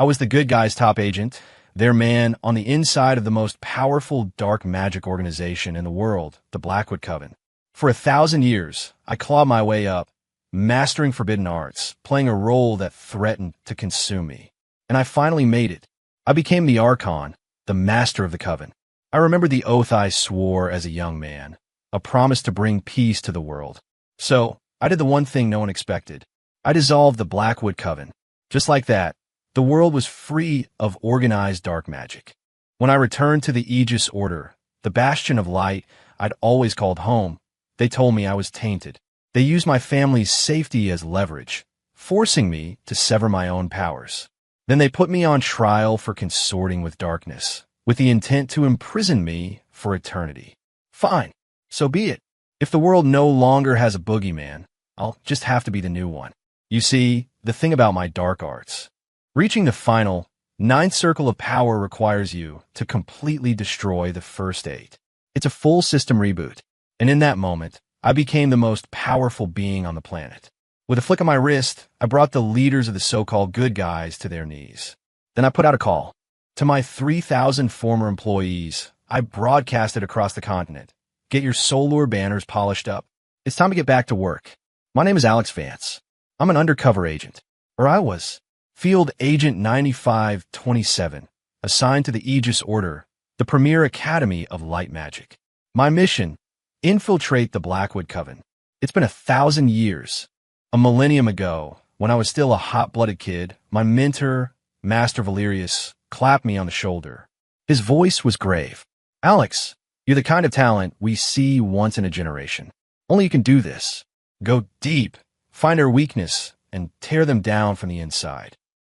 I was the good guy's top agent, their man on the inside of the most powerful dark magic organization in the world, the Blackwood Coven. For 1,000 years, I clawed my way up, mastering forbidden arts, playing a role that threatened to consume me. And I finally made it. I became the Archon, the master of the Coven. I remember the oath I swore as a young man, a promise to bring peace to the world. So, I did the one thing no one expected. I dissolved the Blackwood Coven. Just like that, the world was free of organized dark magic. When I returned to the Aegis Order, the bastion of light I'd always called home, they told me I was tainted. They used my family's safety as leverage, forcing me to sever my own powers. Then they put me on trial for consorting with darkness, with the intent to imprison me for eternity. Fine, so be it. If the world no longer has a boogeyman, I'll just have to be the new one. You see, the thing about my dark arts. Reaching the final, 9th circle of power requires you to completely destroy the first 8. It's a full system reboot. And in that moment, I became the most powerful being on the planet. With a flick of my wrist, I brought the leaders of the so-called good guys to their knees. Then I put out a call. To my 3,000 former employees, I broadcasted across the continent. Get your Solar banners polished up. It's time to get back to work. My name is Alex Vance. I'm an undercover agent. Or I was. Field Agent 9527, assigned to the Aegis Order, the premier academy of light magic. My mission, infiltrate the Blackwood Coven. It's been 1,000 years. A millennium ago, when I was still a hot-blooded kid, my mentor, Master Valerius, clapped me on the shoulder. His voice was grave. Alex, you're the kind of talent we see once in a generation. Only you can do this. Go deep, find their weakness, and tear them down from the inside.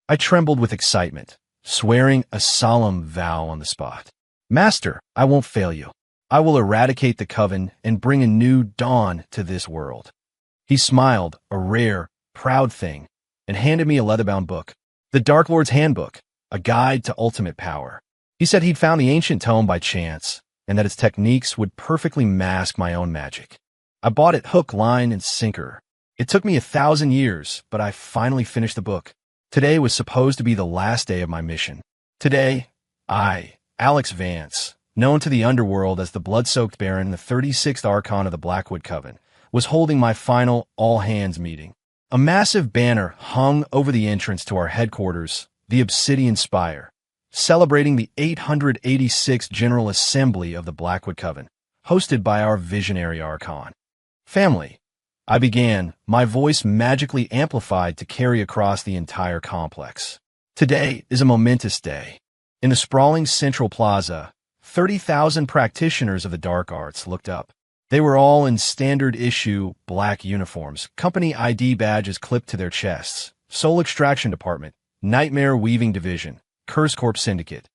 I trembled with excitement, swearing a solemn vow on the spot. Master, I won't fail you. I will eradicate the Coven and bring a new dawn to this world. He smiled, a rare, proud thing, and handed me a leather-bound book. The Dark Lord's Handbook, a guide to ultimate power. He said he'd found the ancient tome by chance, and that its techniques would perfectly mask my own magic. I bought it hook, line, and sinker. It took me 1,000 years, but I finally finished the book. Today was supposed to be the last day of my mission. Today, I, Alex Vance, known to the underworld as the Blood-Soaked Baron, the 36th Archon of the Blackwood Coven, was holding my final all-hands meeting. A massive banner hung over the entrance to our headquarters, the Obsidian Spire, celebrating the 886th General Assembly of the Blackwood Coven, hosted by our visionary Archon. Family, I began, my voice magically amplified to carry across the entire complex. Today is a momentous day. In the sprawling Central Plaza, 30,000 practitioners of the dark arts looked up. They were all in standard-issue black uniforms, company ID badges clipped to their chests, Soul Extraction Department, Nightmare Weaving Division, Curse Corp Syndicate.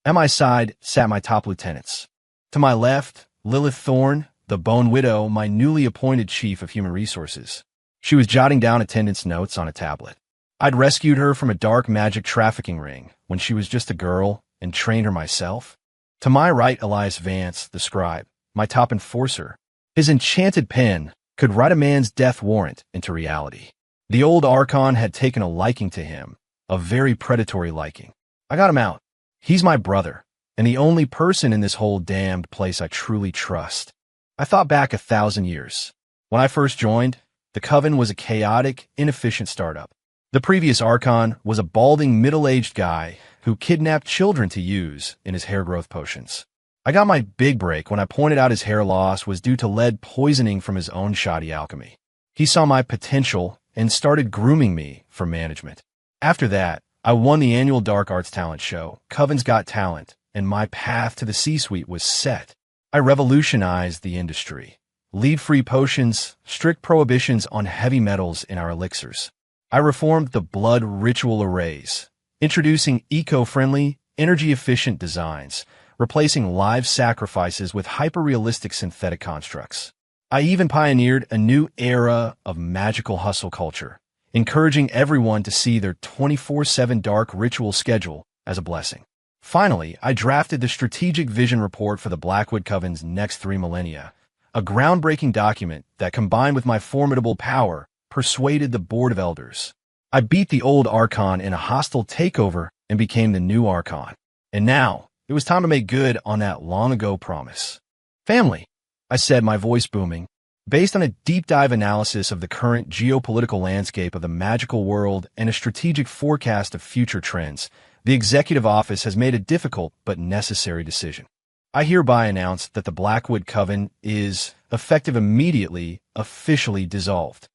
At my side sat my top lieutenants. To my left, Lilith Thorne, the Bone Widow, my newly appointed Chief of Human Resources. She was jotting down attendance notes on a tablet. I'd rescued her from a dark magic trafficking ring when she was just a girl and trained her myself. To my right, Elias Vance, the scribe, my top enforcer. His enchanted pen could write a man's death warrant into reality. The old Archon had taken a liking to him, a very predatory liking. I got him out. He's my brother, and the only person in this whole damned place I truly trust. I thought back 1,000 years. When I first joined, the Coven was a chaotic, inefficient startup. The previous Archon was a balding, middle-aged guy who kidnapped children to use in his hair growth potions. I got my big break when I pointed out his hair loss was due to lead poisoning from his own shoddy alchemy. He saw my potential and started grooming me for management. After that, I won the annual Dark Arts talent show, Coven's Got Talent, and my path to the C-suite was set. I revolutionized the industry. Lead-free potions, strict prohibitions on heavy metals in our elixirs. I reformed the blood ritual arrays, introducing eco-friendly, energy-efficient designs, replacing live sacrifices with hyper-realistic synthetic constructs. I even pioneered a new era of magical hustle culture, encouraging everyone to see their 24/7 dark ritual schedule as a blessing. Finally, I drafted the Strategic Vision Report for the Blackwood Coven's next 3 millennia, a groundbreaking document that, combined with my formidable power, persuaded the Board of Elders. I beat the old Archon in a hostile takeover and became the new Archon. And now, it was time to make good on that long-ago promise. Family, I said, my voice booming. Based on a deep-dive analysis of the current geopolitical landscape of the magical world and a strategic forecast of future trends, the Executive Office has made a difficult but necessary decision. I hereby announce that the Blackwood Coven is, effective immediately, officially dissolved.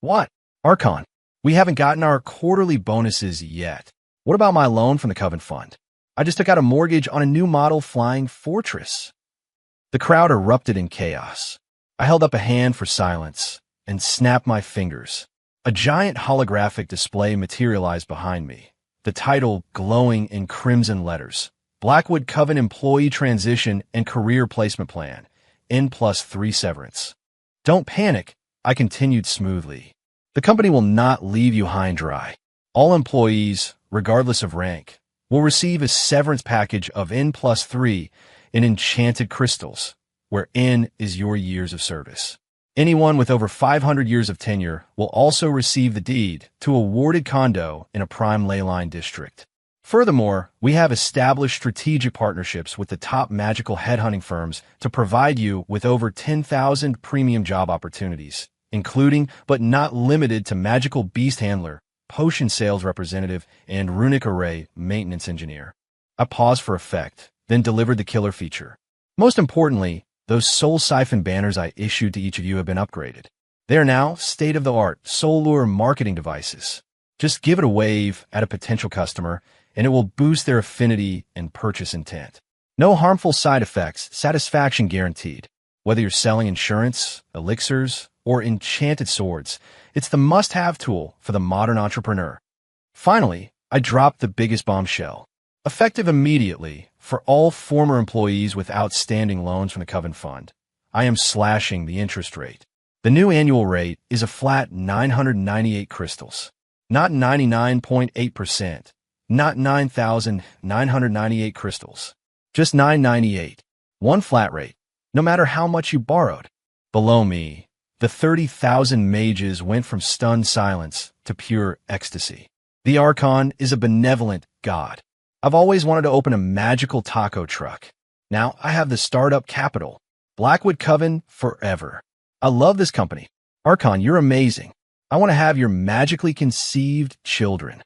What? Archon, we haven't gotten our quarterly bonuses yet. What about my loan from the Coven Fund? I just took out a mortgage on a new model flying fortress. The crowd erupted in chaos. I held up a hand for silence and snapped my fingers. A giant holographic display materialized behind me, the title glowing in crimson letters. Blackwood Coven Employee Transition and Career Placement Plan, N+3 severance. Don't panic, I continued smoothly. The company will not leave you high and dry. All employees, regardless of rank, will receive a severance package of N+3 in enchanted crystals, where N is your years of service. Anyone with over 500 years of tenure will also receive the deed to a warded condo in a prime ley line district. Furthermore, we have established strategic partnerships with the top magical headhunting firms to provide you with over 10,000 premium job opportunities, including but not limited to magical beast handler, potion sales representative, and runic array maintenance engineer. I paused for effect, then delivered the killer feature. Most importantly, those soul siphon banners I issued to each of you have been upgraded. They are now state-of-the-art soul lure marketing devices. Just give it a wave at a potential customer, and it will boost their affinity and purchase intent. No harmful side effects, satisfaction guaranteed. Whether you're selling insurance, elixirs, or enchanted swords, it's the must-have tool for the modern entrepreneur. Finally, I dropped the biggest bombshell. Effective immediately, for all former employees with outstanding loans from the Coven Fund, I am slashing the interest rate. The new annual rate is a flat 998 crystals, not 99.8%, not 9,998 crystals, just 998. One flat rate, no matter how much you borrowed. Below me, the 30,000 mages went from stunned silence to pure ecstasy. The Archon is a benevolent god. I've always wanted to open a magical taco truck. Now I have the startup capital. Blackwood Coven forever. I love this company. Archon, you're amazing. I want to have your magically conceived children.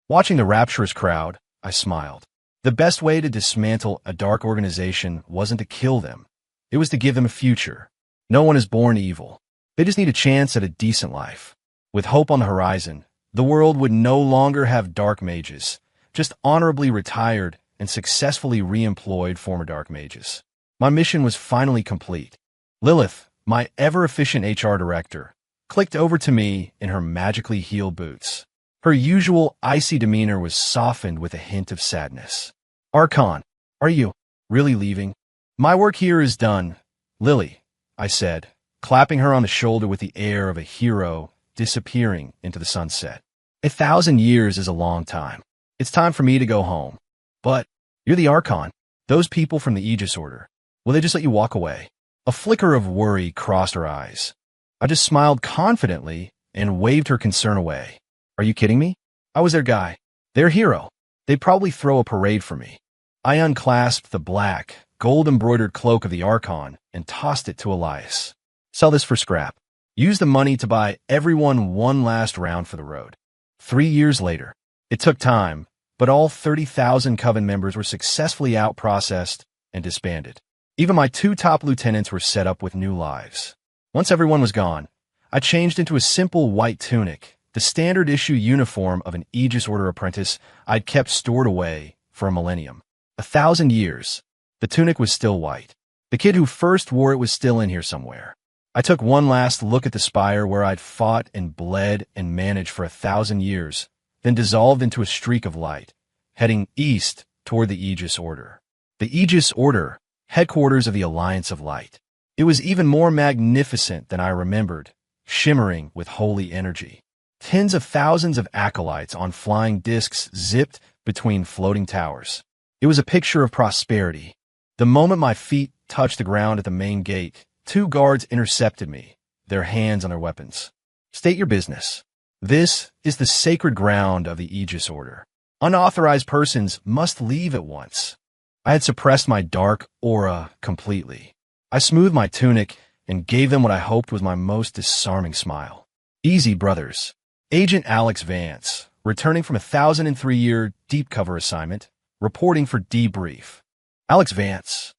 Watching the rapturous crowd, I smiled. The best way to dismantle a dark organization wasn't to kill them. It was to give them a future. No one is born evil. They just need a chance at a decent life. With hope on the horizon, the world would no longer have dark mages, just honorably retired and successfully re-employed former dark mages. My mission was finally complete. Lilith, my ever-efficient HR director, clicked over to me in her magically heeled boots. Her usual icy demeanor was softened with a hint of sadness. Archon, are you really leaving? My work here is done, Lily, I said, clapping her on the shoulder with the air of a hero disappearing into the sunset. 1,000 years is a long time. It's time for me to go home. But you're the Archon. Those people from the Aegis Order, will they just let you walk away? A flicker of worry crossed her eyes. I just smiled confidently and waved her concern away. Are you kidding me? I was their guy, their hero. They'd probably throw a parade for me. I unclasped the black, gold-embroidered cloak of the Archon and tossed it to Elias. Sell this for scrap. Use the money to buy everyone one last round for the road. 3 years later. It took time, but all 30,000 Coven members were successfully out-processed and disbanded. Even my 2 top lieutenants were set up with new lives. Once everyone was gone, I changed into a simple white tunic, the standard-issue uniform of an Aegis Order apprentice I'd kept stored away for a millennium. 1,000 years. The tunic was still white. The kid who first wore it was still in here somewhere. I took one last look at the spire where I'd fought and bled and managed for 1,000 years, then dissolved into a streak of light, heading east toward the Aegis Order. The Aegis Order, headquarters of the Alliance of Light. It was even more magnificent than I remembered, shimmering with holy energy. Tens of thousands of acolytes on flying discs zipped between floating towers. It was a picture of prosperity. The moment my feet touched the ground at the main gate, 2 guards intercepted me, their hands on their weapons. State your business. This is the sacred ground of the Aegis Order. Unauthorized persons must leave at once. I had suppressed my dark aura completely. I smoothed my tunic and gave them what I hoped was my most disarming smile. Easy, brothers. Agent Alex Vance, returning from a 1,003-year deep cover assignment, reporting for debrief. Alex Vance.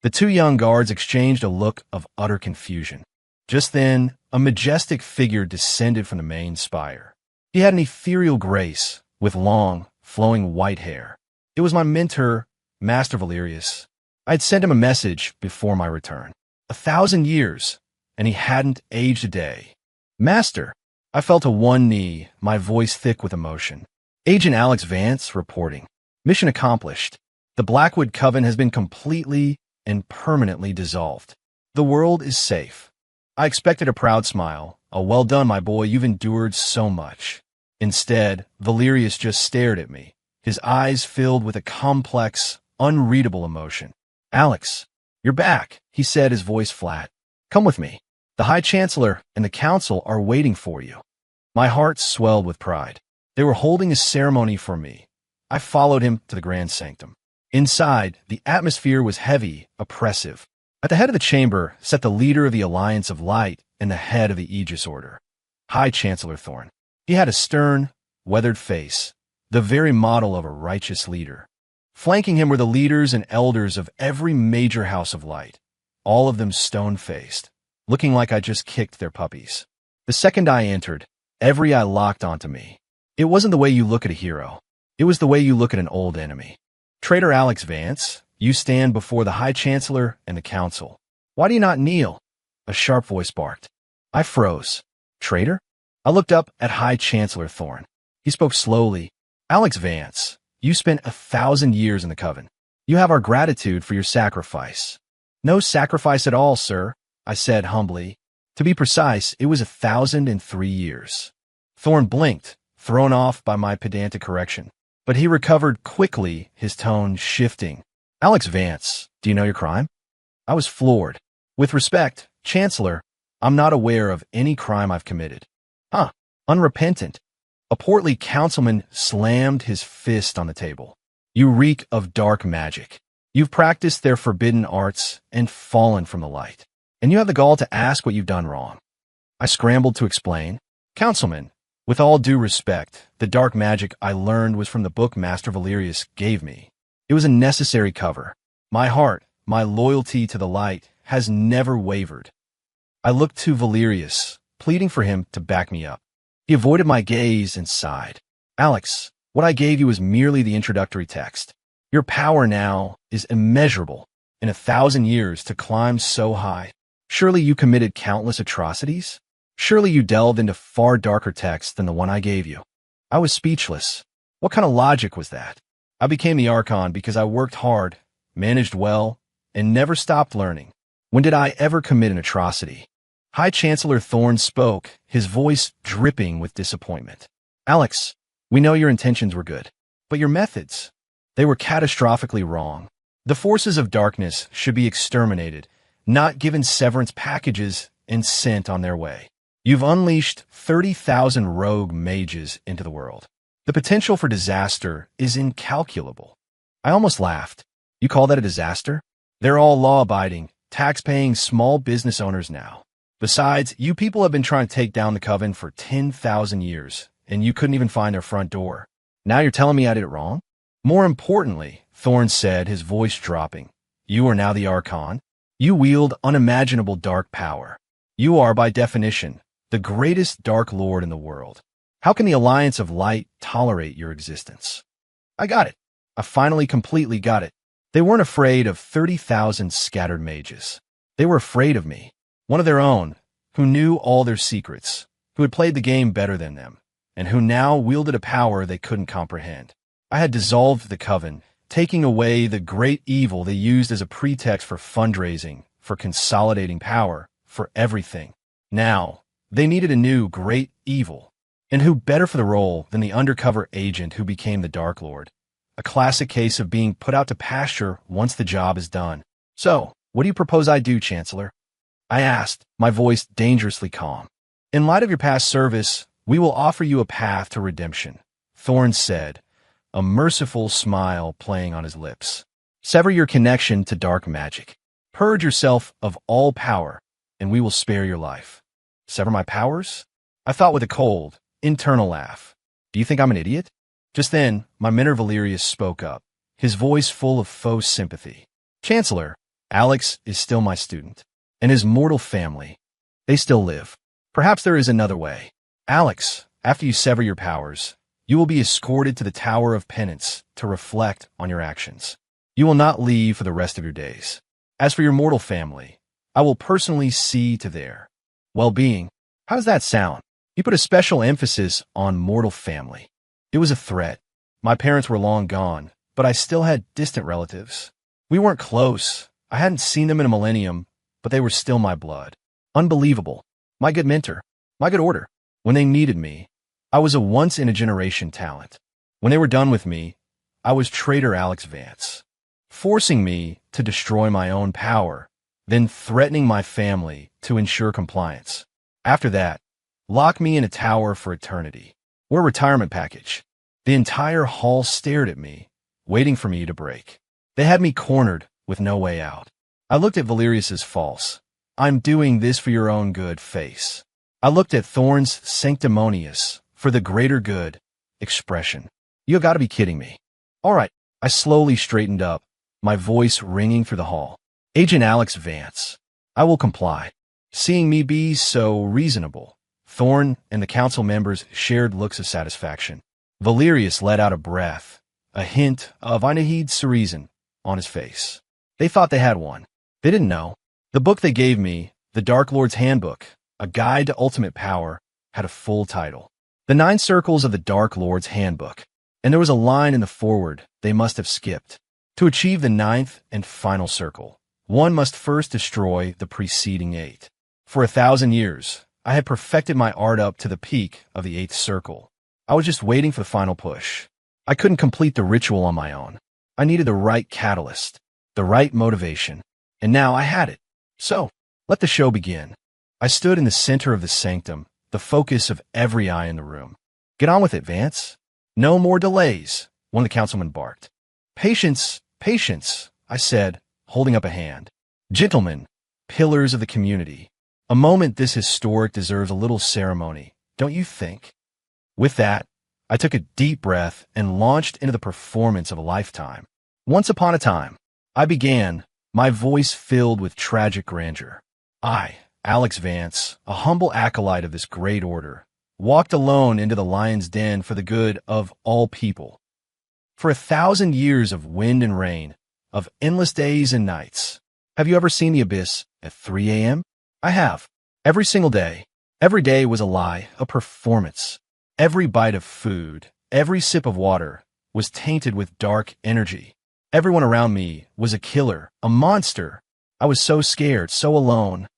The two young guards exchanged a look of utter confusion. Just then, a majestic figure descended from the main spire. He had an ethereal grace, with long, flowing white hair. It was my mentor, Master Valerius. I had sent him a message before my return. 1,000 years, and he hadn't aged a day. Master, I fell to one knee, my voice thick with emotion. Agent Alex Vance reporting. Mission accomplished. The Blackwood Coven has been completely and permanently dissolved. The world is safe. I expected a proud smile. A well done, my boy, you've endured so much. Instead, Valerius just stared at me, his eyes filled with a complex, unreadable emotion. Alex, you're back, he said, his voice flat. Come with me. The High Chancellor and the Council are waiting for you. My heart swelled with pride. They were holding a ceremony for me. I followed him to the Grand Sanctum. Inside, the atmosphere was heavy, oppressive. At the head of the chamber sat the leader of the Alliance of Light and the head of the Aegis Order, High Chancellor Thorn. He had a stern, weathered face, the very model of a righteous leader. Flanking him were the leaders and elders of every major house of light, all of them stone-faced, looking like I just kicked their puppies. The second I entered, every eye locked onto me. It wasn't the way you look at a hero. It was the way you look at an old enemy. Traitor Alex Vance, you stand before the High Chancellor and the Council. Why do you not kneel? A sharp voice barked. I froze. Traitor? I looked up at High Chancellor Thorn. He spoke slowly. Alex Vance, you spent 1,000 years in the Coven. You have our gratitude for your sacrifice. No sacrifice at all, sir, I said humbly. To be precise, it was 1,003 years. Thorn blinked, thrown off by my pedantic correction. But he recovered quickly, his tone shifting. Alex Vance, do you know your crime? I was floored. With respect, Chancellor, I'm not aware of any crime I've committed. Unrepentant. A portly councilman slammed his fist on the table. You reek of dark magic. You've practiced their forbidden arts and fallen from the light. And you have the gall to ask what you've done wrong. I scrambled to explain. Councilman, with all due respect, the dark magic I learned was from the book Master Valerius gave me. It was a necessary cover. My heart, my loyalty to the light, has never wavered. I looked to Valerius, pleading for him to back me up. He avoided my gaze and sighed. Alex, what I gave you was merely the introductory text. Your power now is immeasurable. In 1,000 years to climb so high. Surely you committed countless atrocities? Surely you delved into far darker texts than the one I gave you. I was speechless. What kind of logic was that? I became the Archon because I worked hard, managed well, and never stopped learning. When did I ever commit an atrocity? High Chancellor Thorn spoke, his voice dripping with disappointment. Alex, we know your intentions were good, but your methods, they were catastrophically wrong. The forces of darkness should be exterminated, not given severance packages and sent on their way. You've unleashed 30,000 rogue mages into the world. The potential for disaster is incalculable. I almost laughed. You call that a disaster? They're all law-abiding, tax-paying small business owners now. Besides, you people have been trying to take down the Coven for 10,000 years, and you couldn't even find their front door. Now you're telling me I did it wrong? More importantly, Thorn said, his voice dropping, you are now the Archon. You wield unimaginable dark power. You are, by definition, the greatest Dark Lord in the world. How can the Alliance of Light tolerate your existence? I got it. I finally completely got it. They weren't afraid of 30,000 scattered mages. They were afraid of me, one of their own, who knew all their secrets, who had played the game better than them, and who now wielded a power they couldn't comprehend. I had dissolved the Coven, taking away the great evil they used as a pretext for fundraising, for consolidating power, for everything. Now, they needed a new great evil. And who better for the role than the undercover agent who became the Dark Lord? A classic case of being put out to pasture once the job is done. So, what do you propose I do, Chancellor? I asked, my voice dangerously calm. In light of your past service, We will offer you a path to redemption, Thorn said, a merciful smile playing on his lips. Sever your connection to dark magic. Purge yourself of all power, and we will spare your life. Sever my powers? I thought with a cold, internal laugh. Do you think I'm an idiot? Just then, my mentor Valerius spoke up, his voice full of faux sympathy. Chancellor, Alex is still my student, and his mortal family. They still live. Perhaps there is another way. Alex, after you sever your powers, you will be escorted to the Tower of Penance to reflect on your actions. You will not leave for the rest of your days. As for your mortal family, I will personally see to their well-being. How does that sound? He put a special emphasis on mortal family. It was a threat. My parents were long gone, but I still had distant relatives. We weren't close. I hadn't seen them in a millennium, but they were still my blood. Unbelievable. My good mentor. My good order. When they needed me, I was a once-in-a-generation talent. When they were done with me, I was Traitor Alex Vance, forcing me to destroy my own power, then threatening my family to ensure compliance. After that, lock me in a tower for eternity. Or a retirement package. The entire hall stared at me, waiting for me to break. They had me cornered with no way out. I looked at Valerius's false, "I'm doing this for your own good" face. I looked at Thorn's sanctimonious, "for the greater good" expression. You have got to be kidding me. All right, I slowly straightened up, my voice ringing through the hall. Agent Alex Vance, I will comply. Seeing me be so reasonable, Thorn and the council members shared looks of satisfaction. Valerius let out a breath, a hint of Inahid Cereason on his face. They thought they had one. They didn't know. The book they gave me, The Dark Lord's Handbook, A Guide to Ultimate Power, had a full title. The 9 Circles of the Dark Lord's Handbook. And there was a line in the foreword they must have skipped. To achieve the 9th and final circle, one must first destroy the preceding 8. For 1,000 years, I had perfected my art up to the peak of the 8th circle. I was just waiting for the final push. I couldn't complete the ritual on my own. I needed the right catalyst, the right motivation, and now I had it. So, let the show begin. I stood in the center of the sanctum, the focus of every eye in the room. Get on with it, Vance. No more delays, one of the councilmen barked. Patience, patience, I said, holding up a hand. Gentlemen, pillars of the community, a moment this historic deserves a little ceremony, don't you think? With that, I took a deep breath and launched into the performance of a lifetime. Once upon a time, I began, my voice filled with tragic grandeur. I, Alex Vance, a humble acolyte of this great order, walked alone into the lion's den for the good of all people. For 1,000 years of wind and rain, of endless days and nights. Have you ever seen the abyss at 3 a.m.? I have. Every single day. Every day was a lie, a performance. Every bite of food, every sip of water was tainted with dark energy. Everyone around me was a killer, a monster. I was so scared, so alone.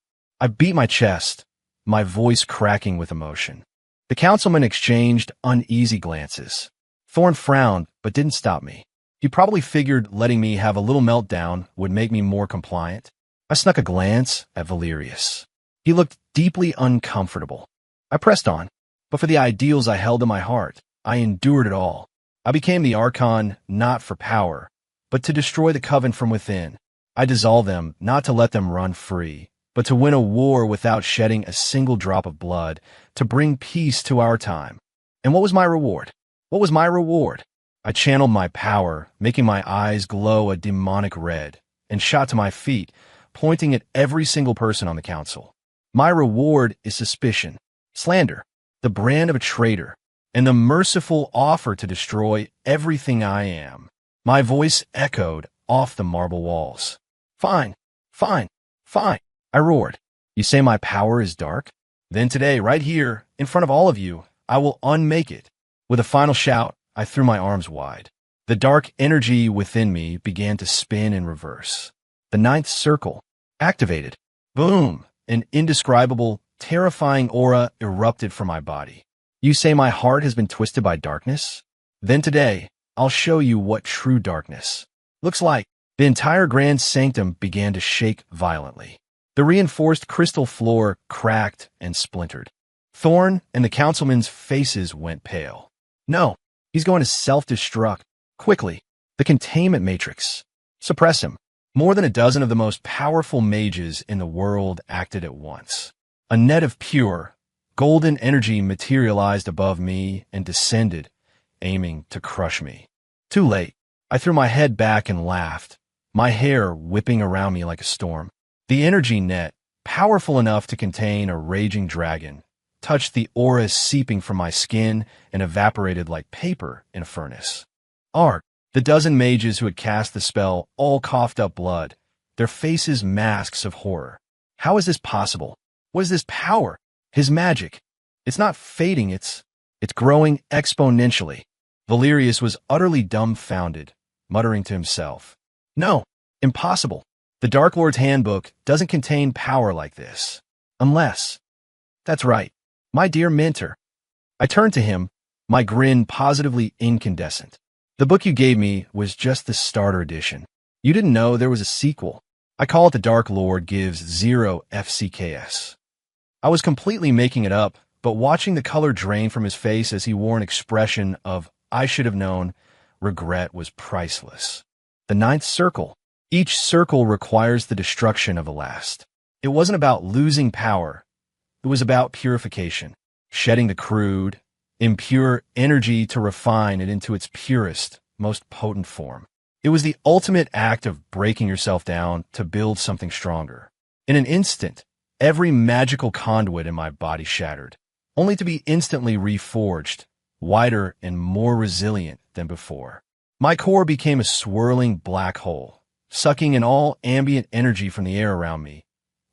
I beat my chest, my voice cracking with emotion. The councilmen exchanged uneasy glances. Thorn frowned, but didn't stop me. He probably figured letting me have a little meltdown would make me more compliant. I snuck a glance at Valerius. He looked deeply uncomfortable. I pressed on, but for the ideals I held in my heart, I endured it all. I became the Archon not for power, but to destroy the coven from within. I dissolved them not to let them run free, but to win a war without shedding a single drop of blood, to bring peace to our time. And what was my reward? What was my reward? I channeled my power, making my eyes glow a demonic red, and shot to my feet, pointing at every single person on the council. My reward is suspicion, slander, the brand of a traitor, and the merciful offer to destroy everything I am. My voice echoed off the marble walls. Fine, fine, fine, I roared. You say my power is dark? Then today, right here, in front of all of you, I will unmake it. With a final shout, I threw my arms wide. The dark energy within me began to spin in reverse. The 9th circle, activated. Boom! An indescribable, terrifying aura erupted from my body. You say my heart has been twisted by darkness? Then today, I'll show you what true darkness looks like. The entire grand sanctum began to shake violently. The reinforced crystal floor cracked and splintered. Thorn and the councilmen's faces went pale. No, he's going to self-destruct. Quickly, the containment matrix. Suppress him. More than a dozen of the most powerful mages in the world acted at once. A net of pure, golden energy materialized above me and descended, aiming to crush me. Too late. I threw my head back and laughed, my hair whipping around me like a storm. The energy net, powerful enough to contain a raging dragon, touched the aura seeping from my skin and evaporated like paper in a furnace. The dozen mages who had cast the spell all coughed up blood, their faces masks of horror. How is this possible? What is this power? His magic. It's not fading, it's growing exponentially. Valerius was utterly dumbfounded, muttering to himself. No, impossible. The Dark Lord's handbook doesn't contain power like this. Unless. That's right, my dear mentor. I turned to him, my grin positively incandescent. The book you gave me was just the starter edition. You didn't know there was a sequel. I call it The Dark Lord Gives Zero FCKS. I was completely making it up, but watching the color drain from his face as he wore an expression of, I should have known, regret was priceless. The ninth circle. Each circle requires the destruction of the last. It wasn't about losing power. It was about purification, shedding the crude, impure energy to refine it into its purest, most potent form. It was the ultimate act of breaking yourself down to build something stronger. In an instant, every magical conduit in my body shattered, only to be instantly reforged, wider and more resilient than before. My core became a swirling black hole, sucking in all ambient energy from the air around me.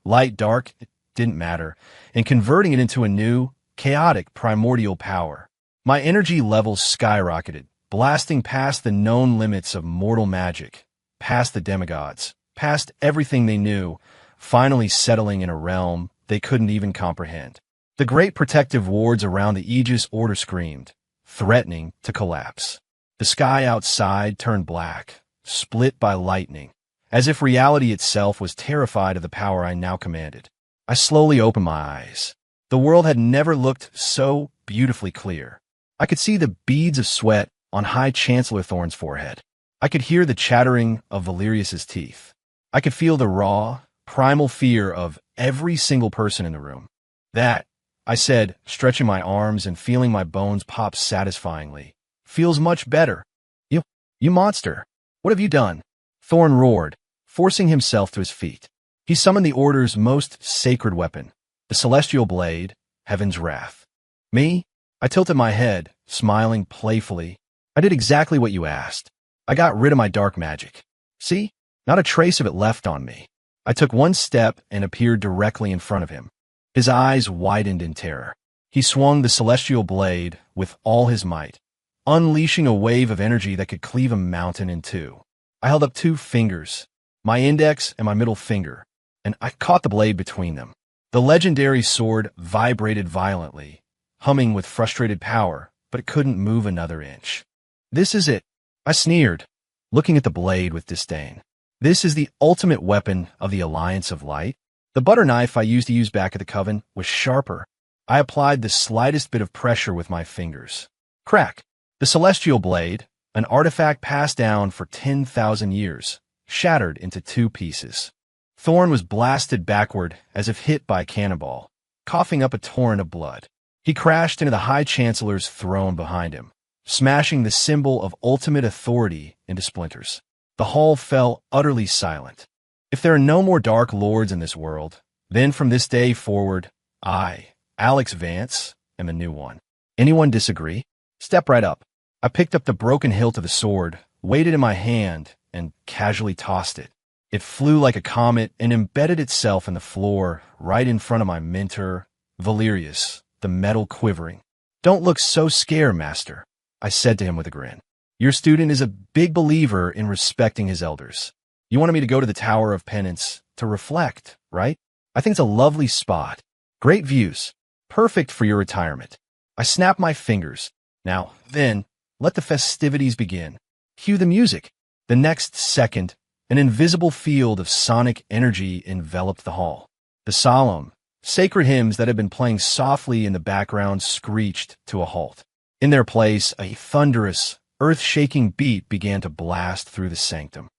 Light, dark, it didn't matter, and converting it into a new, chaotic, primordial power. My energy levels skyrocketed, blasting past the known limits of mortal magic, past the demigods, past everything they knew, finally settling in a realm they couldn't even comprehend. The great protective wards around the Aegis Order screamed, threatening to collapse. The sky outside turned black, split by lightning, as if reality itself was terrified of the power I now commanded. I slowly opened my eyes. The world had never looked so beautifully clear. I could see the beads of sweat on High Chancellor Thorn's forehead. I could hear the chattering of Valerius's teeth. I could feel the raw, primal fear of every single person in the room. That, I said, stretching my arms and feeling my bones pop satisfyingly, feels much better. You monster. What have you done? Thorn roared, forcing himself to his feet. He summoned the Order's most sacred weapon, the Celestial Blade, Heaven's Wrath. Me? I tilted my head, smiling playfully. I did exactly what you asked. I got rid of my dark magic. See? Not a trace of it left on me. I took one step and appeared directly in front of him. His eyes widened in terror. He swung the Celestial Blade with all his might, unleashing a wave of energy that could cleave a mountain in two. I held up two fingers, my index and my middle finger, and I caught the blade between them. The legendary sword vibrated violently, humming with frustrated power, but it couldn't move another inch. This is it, I sneered, looking at the blade with disdain. This is the ultimate weapon of the Alliance of Light. The butter knife I used to use back at the Coven was sharper. I applied the slightest bit of pressure with my fingers. Crack! The Celestial Blade, an artifact passed down for 10,000 years, shattered into two pieces. Thorn was blasted backward as if hit by a cannonball, coughing up a torrent of blood. He crashed into the High Chancellor's throne behind him, smashing the symbol of ultimate authority into splinters. The hall fell utterly silent. If there are no more Dark Lords in this world, then from this day forward, I, Alex Vance, am a new one. Anyone disagree? Step right up. I picked up the broken hilt of the sword, weighed it in my hand, and casually tossed it. It flew like a comet and embedded itself in the floor right in front of my mentor, Valerius, the metal quivering. Don't look so scared, Master, I said to him with a grin. Your student is a big believer in respecting his elders. You wanted me to go to the Tower of Penance to reflect, right? I think it's a lovely spot. Great views. Perfect for your retirement. I snapped my fingers. Now, then, let the festivities begin. Cue the music. The next second, an invisible field of sonic energy enveloped the hall. The solemn, Sacred hymns that had been playing softly in the background screeched to a halt. In their place, a thunderous, earth-shaking beat began to blast through the sanctum.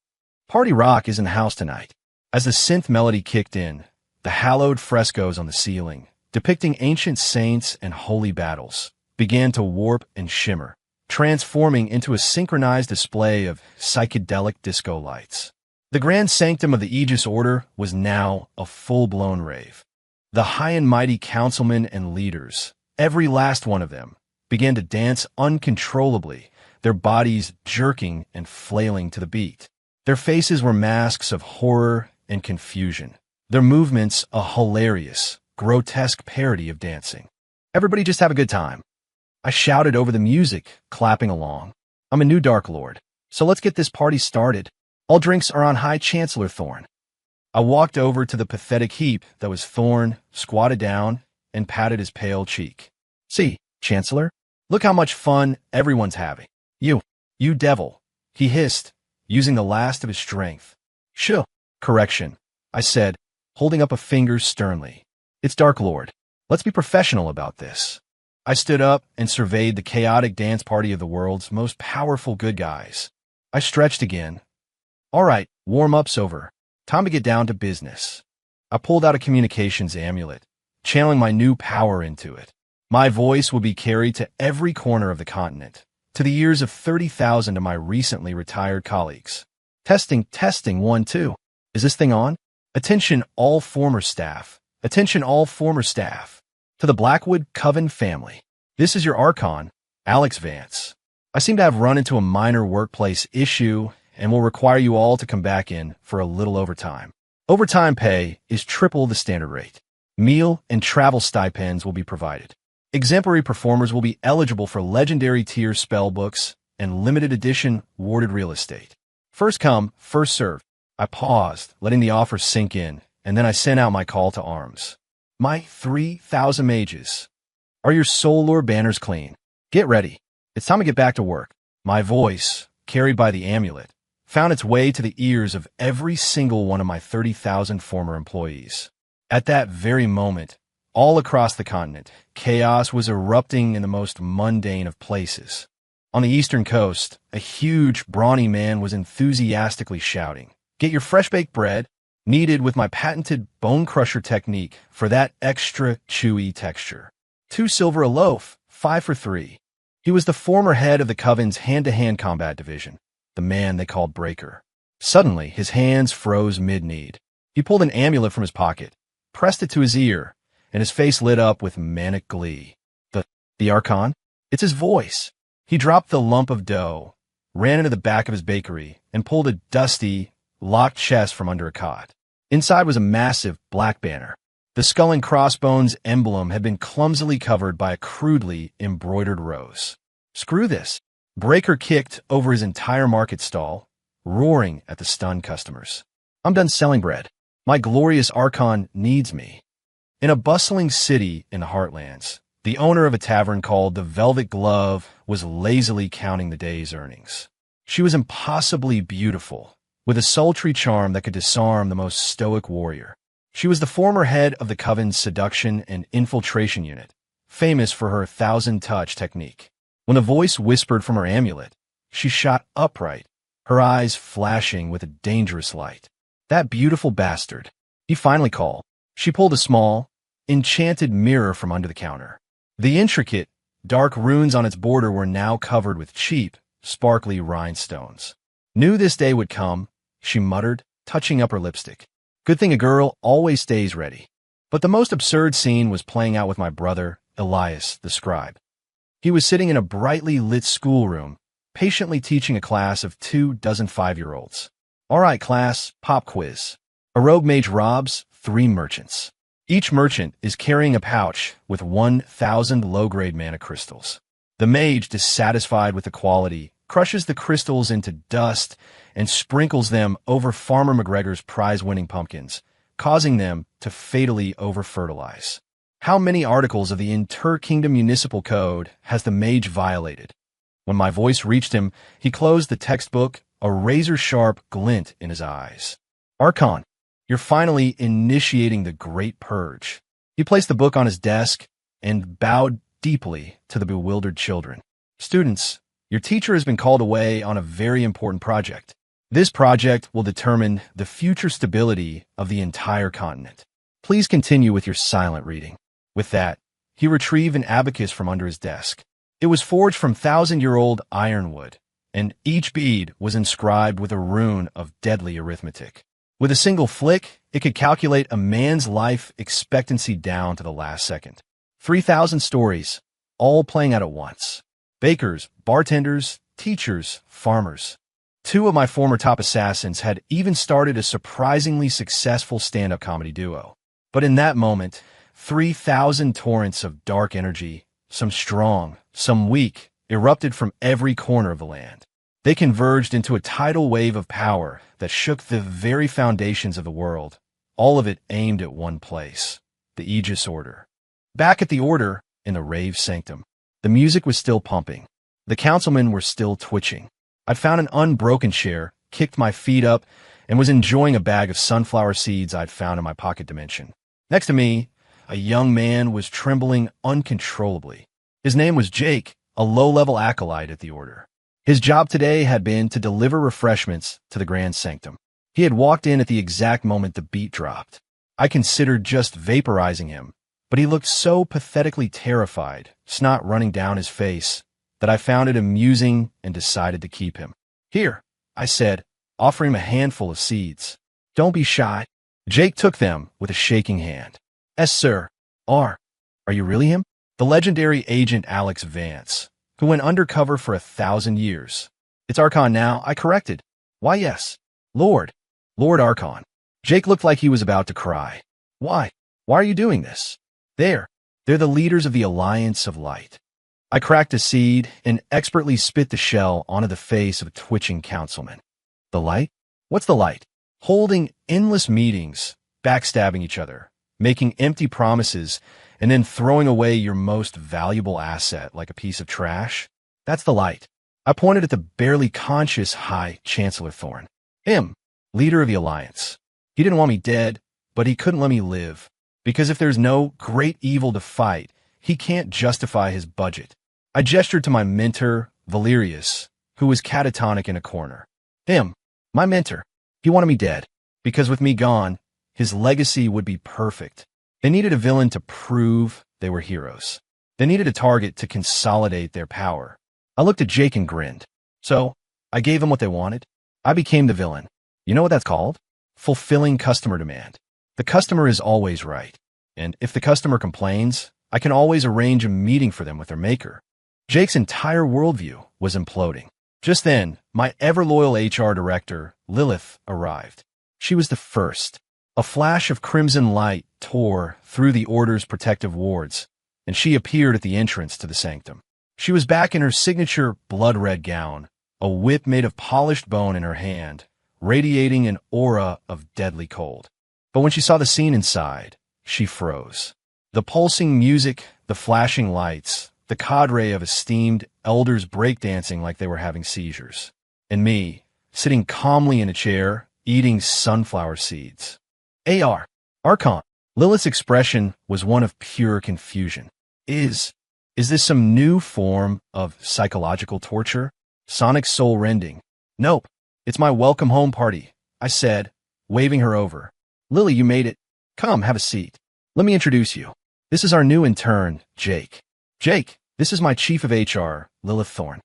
Party rock is in the house tonight. As the synth melody kicked in, the hallowed frescoes on the ceiling, depicting ancient saints and holy battles, began to warp and shimmer, transforming into a synchronized display of psychedelic disco lights. The grand sanctum of the Aegis Order was now a full-blown rave. The high and mighty councilmen and leaders, every last one of them, began to dance uncontrollably, their bodies jerking and flailing to the beat. Their faces were masks of horror and confusion, their movements a hilarious, grotesque parody of dancing. Everybody just have a good time. I shouted over the music, clapping along. I'm a new Dark Lord, so let's get this party started. All drinks are on High Chancellor Thorn. I walked over to the pathetic heap that was Thorn, squatted down, and patted his pale cheek. See, Chancellor, look how much fun everyone's having. You devil, he hissed, using the last of his strength. Shoo, correction, I said, holding up a finger sternly. It's Dark Lord. Let's be professional about this. I stood up and surveyed the chaotic dance party of the world's most powerful good guys. I stretched again. All right, warm-up's over. Time to get down to business. I pulled out a communications amulet, channeling my new power into it. My voice would be carried to every corner of the continent, to the ears of 30,000 of my recently retired colleagues. Testing, 1, 2. Is this thing on? Attention all former staff. Attention all former staff. To the Blackwood Coven family. This is your Archon, Alex Vance. I seem to have run into a minor workplace issue and will require you all to come back in for a little overtime. Overtime pay is triple the standard rate. Meal and travel stipends will be provided. Exemplary performers will be eligible for legendary tier spell books and limited edition warded real estate. First come, first served. I paused, letting the offer sink in, and then I sent out my call to arms. My 3,000 mages. Are your soul lore banners clean? Get ready. It's time to get back to work. My voice, carried by the amulet, found its way to the ears of every single one of my 30,000 former employees. At that very moment, all across the continent, chaos was erupting in the most mundane of places. On the eastern coast, a huge, brawny man was enthusiastically shouting, "Get your fresh-baked bread, kneaded with my patented bone crusher technique for that extra chewy texture. 2 silver a loaf, 5 for 3. He was the former head of the Coven's hand-to-hand combat division, the man they called Breaker. Suddenly, his hands froze mid-knead. He pulled an amulet from his pocket, pressed it to his ear, and his face lit up with manic glee. The Archon? It's his voice. He dropped the lump of dough, ran into the back of his bakery, and pulled a dusty, locked chest from under a cot. Inside was a massive black banner. The skull and crossbones emblem had been clumsily covered by a crudely embroidered rose. Screw this. Breaker kicked over his entire market stall, roaring at the stunned customers. I'm done selling bread. My glorious Archon needs me. In a bustling city in the Heartlands, the owner of a tavern called the Velvet Glove was lazily counting the day's earnings. She was impossibly beautiful, with a sultry charm that could disarm the most stoic warrior. She was the former head of the Coven's seduction and infiltration unit, famous for her 1,000-touch technique. When a voice whispered from her amulet, she shot upright, her eyes flashing with a dangerous light. That beautiful bastard. He finally called. She pulled a small, enchanted mirror from under the counter. The intricate, dark runes on its border were now covered with cheap, sparkly rhinestones. Knew this day would come, she muttered, touching up her lipstick. Good thing a girl always stays ready. But the most absurd scene was playing out with my brother, Elias, the scribe. He was sitting in a brightly lit schoolroom, patiently teaching a class of 24 5-year-olds. All right, class, pop quiz. A rogue mage robs 3 merchants. Each merchant is carrying a pouch with 1,000 low-grade mana crystals. The mage, dissatisfied with the quality, crushes the crystals into dust and sprinkles them over Farmer McGregor's prize-winning pumpkins, causing them to fatally over-fertilize. How many articles of the Inter-Kingdom Municipal Code has the mage violated? When my voice reached him, he closed the textbook, a razor-sharp glint in his eyes. Archon, you're finally initiating the Great Purge. He He placed the book on his desk and bowed deeply to the bewildered children. Students, your teacher has been called away on a very important project. This project will determine the future stability of the entire continent. Please continue with your silent reading. With that, he retrieved an abacus from under his desk. It was forged from thousand-year-old ironwood, and each bead was inscribed with a rune of deadly arithmetic. With a single flick, it could calculate a man's life expectancy down to the last second. 3,000 stories, all playing out at once. Bakers, bartenders, teachers, farmers. 2 of my former top assassins had even started a surprisingly successful stand-up comedy duo. But in that moment, 3,000 torrents of dark energy, some strong, some weak, erupted from every corner of the land. They converged into a tidal wave of power that shook the very foundations of the world, all of it aimed at one place, the Aegis Order. Back at the Order, in the rave sanctum, the music was still pumping. The councilmen were still twitching. I'd found an unbroken chair, kicked my feet up, and was enjoying a bag of sunflower seeds I'd found in my pocket dimension. Next to me, a young man was trembling uncontrollably. His name was Jake, a low-level acolyte at the Order. His job today had been to deliver refreshments to the Grand Sanctum. He had walked in at the exact moment the beat dropped. I considered just vaporizing him, but he looked so pathetically terrified, snot running down his face, that I found it amusing and decided to keep him. Here, I said, offering him a handful of seeds. Don't be shy. Jake took them with a shaking hand. Yes, sir. Are you really him? The legendary agent Alex Vance, who went undercover for 1,000 years. It's Archon now, I corrected. Why, yes. Lord Archon. Jake looked like he was about to cry. Why? Why are you doing this? They're the leaders of the Alliance of Light. I cracked a seed and expertly spit the shell onto the face of a twitching councilman. The Light? What's the Light? Holding endless meetings, backstabbing each other, making empty promises, and then throwing away your most valuable asset like a piece of trash? That's the Light. I pointed at the barely conscious High Chancellor Thorne. Him, leader of the Alliance. He didn't want me dead, but he couldn't let me live. Because if there's no great evil to fight, he can't justify his budget. I gestured to my mentor, Valerius, who was catatonic in a corner. Him, my mentor. He wanted me dead, because with me gone, his legacy would be perfect. They needed a villain to prove they were heroes. They needed a target to consolidate their power. I looked at Jake and grinned. So, I gave them what they wanted. I became the villain. You know what that's called? Fulfilling customer demand. The customer is always right. And if the customer complains, I can always arrange a meeting for them with their maker. Jake's entire worldview was imploding. Just then, my ever-loyal HR director, Lilith, arrived. She was the first. A flash of crimson light tore through the Order's protective wards, and she appeared at the entrance to the sanctum. She was back in her signature blood-red gown, a whip made of polished bone in her hand, radiating an aura of deadly cold. But when she saw the scene inside, she froze. The pulsing music, the flashing lights, the cadre of esteemed elders breakdancing like they were having seizures. And me, sitting calmly in a chair, eating sunflower seeds. Archon. Lilith's expression was one of pure confusion. Is this some new form of psychological torture? Sonic soul rending? Nope. It's my welcome home party, I said, waving her over. Lily, you made it. Come, have a seat. Let me introduce you. This is our new intern, Jake. Jake, this is my chief of HR, Lilith Thorne.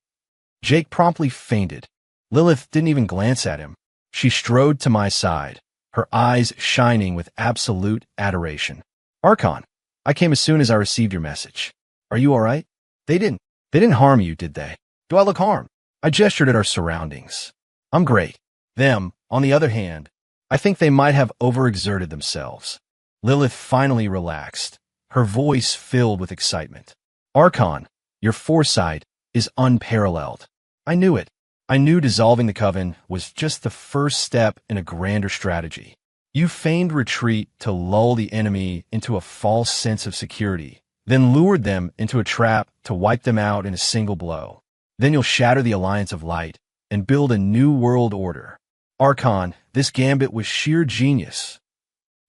Jake promptly fainted. Lilith didn't even glance at him. She strode to my side, her eyes shining with absolute adoration. Archon, I came as soon as I received your message. Are you all right? They didn't harm you, did they? Do I look harmed? I gestured at our surroundings. I'm great. Them, on the other hand, I think they might have overexerted themselves. Lilith finally relaxed, her voice filled with excitement. Archon, your foresight is unparalleled. I knew it. I knew dissolving the coven was just the first step in a grander strategy. You feigned retreat to lull the enemy into a false sense of security, then lured them into a trap to wipe them out in a single blow. Then you'll shatter the Alliance of Light and build a new world order. Archon, this gambit was sheer genius.